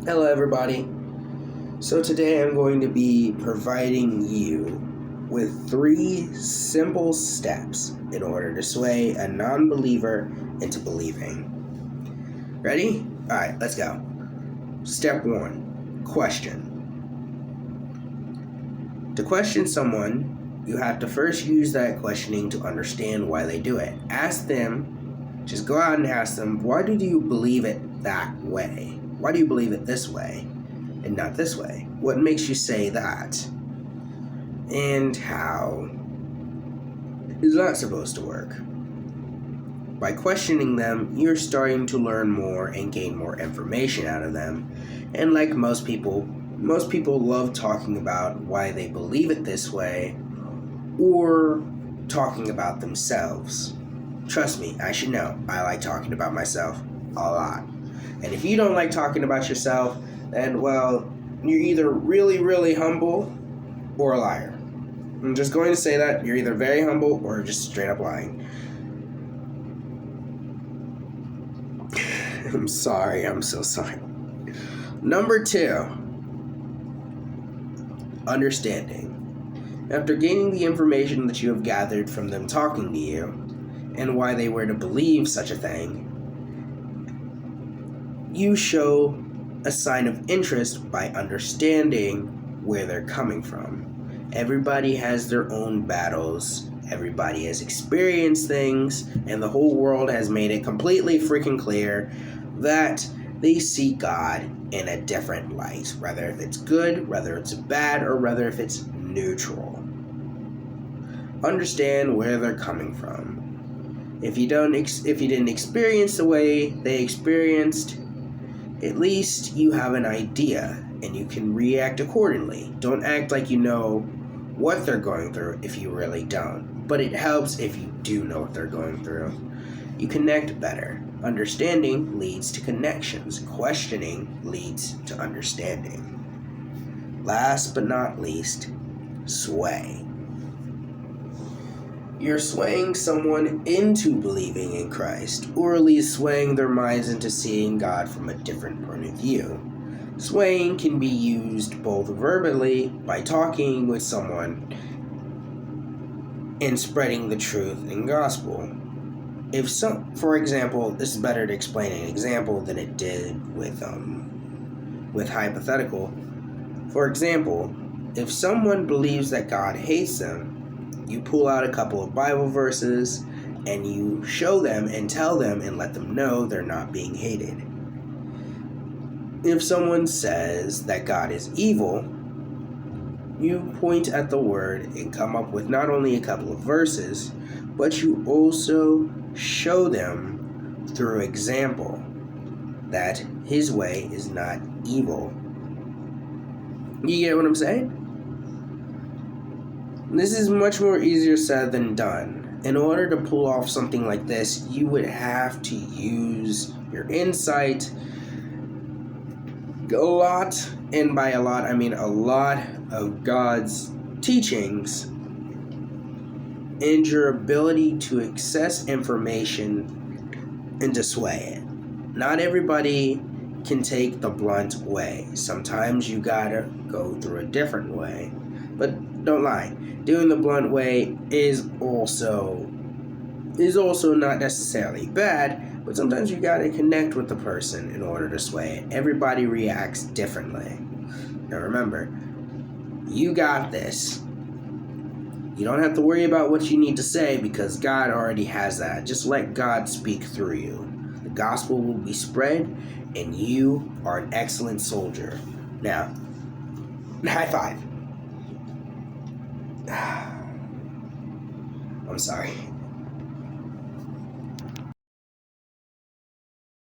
Hello everybody. So today I'm going to be providing you with 3 simple steps in order to sway a non-believer into believing. Ready? Alright, let's go. Step 1. Question. To question someone, you have to first use that questioning to understand why they do it. Ask them, just go out and ask them, why do you believe it that way? Why do you believe it this way and not this way? What makes you say that? And how is that supposed to work? By questioning them, you're starting to learn more and gain more information out of them. And like most people love talking about why they believe it this way or talking about themselves. Trust me, I should know. I like talking about myself a lot. And if you don't like talking about yourself, then, well, you're either really, really humble or a liar. I'm just going to say that. You're either very humble or just straight up lying. I'm sorry. I'm so sorry. Number 2, understanding. After gaining the information that you have gathered from them talking to you and why they were to believe such a thing, you show a sign of interest by understanding where they're coming from. Everybody has their own battles. Everybody has experienced things, and the whole world has made it completely freaking clear that they see God in a different light, whether if it's good, whether it's bad, or whether if it's neutral. Understand where they're coming from. If you didn't experience the way they experienced, at least you have an idea and you can react accordingly. Don't act like you know what they're going through if you really don't. But it helps if you do know what they're going through. You connect better. Understanding leads to connections. Questioning leads to understanding. Last but not least, sway. You're swaying someone into believing in Christ, or at least swaying their minds into seeing God from a different point of view. Swaying can be used both verbally, by talking with someone, and spreading the truth and gospel. For example, this is better to explain an example than it did with hypothetical. For example, if someone believes that God hates them, you pull out a couple of Bible verses and you show them and tell them and let them know they're not being hated. If someone says that God is evil, you point at the word and come up with not only a couple of verses, but you also show them through example that his way is not evil. You get what I'm saying? This is much more easier said than done. In order to pull off something like this, you would have to use your insight a lot, and by a lot, I mean a lot of God's teachings and your ability to access information and to sway it. Not everybody can take the blunt way. Sometimes you gotta go through a different way. But don't lie, doing the blunt way is also not necessarily bad, but sometimes you gotta connect with the person in order to sway it. Everybody reacts differently. Now remember, you got this. You don't have to worry about what you need to say because God already has that. Just let God speak through you. The gospel will be spread, and you are an excellent soldier. Now, high five. I'm sorry.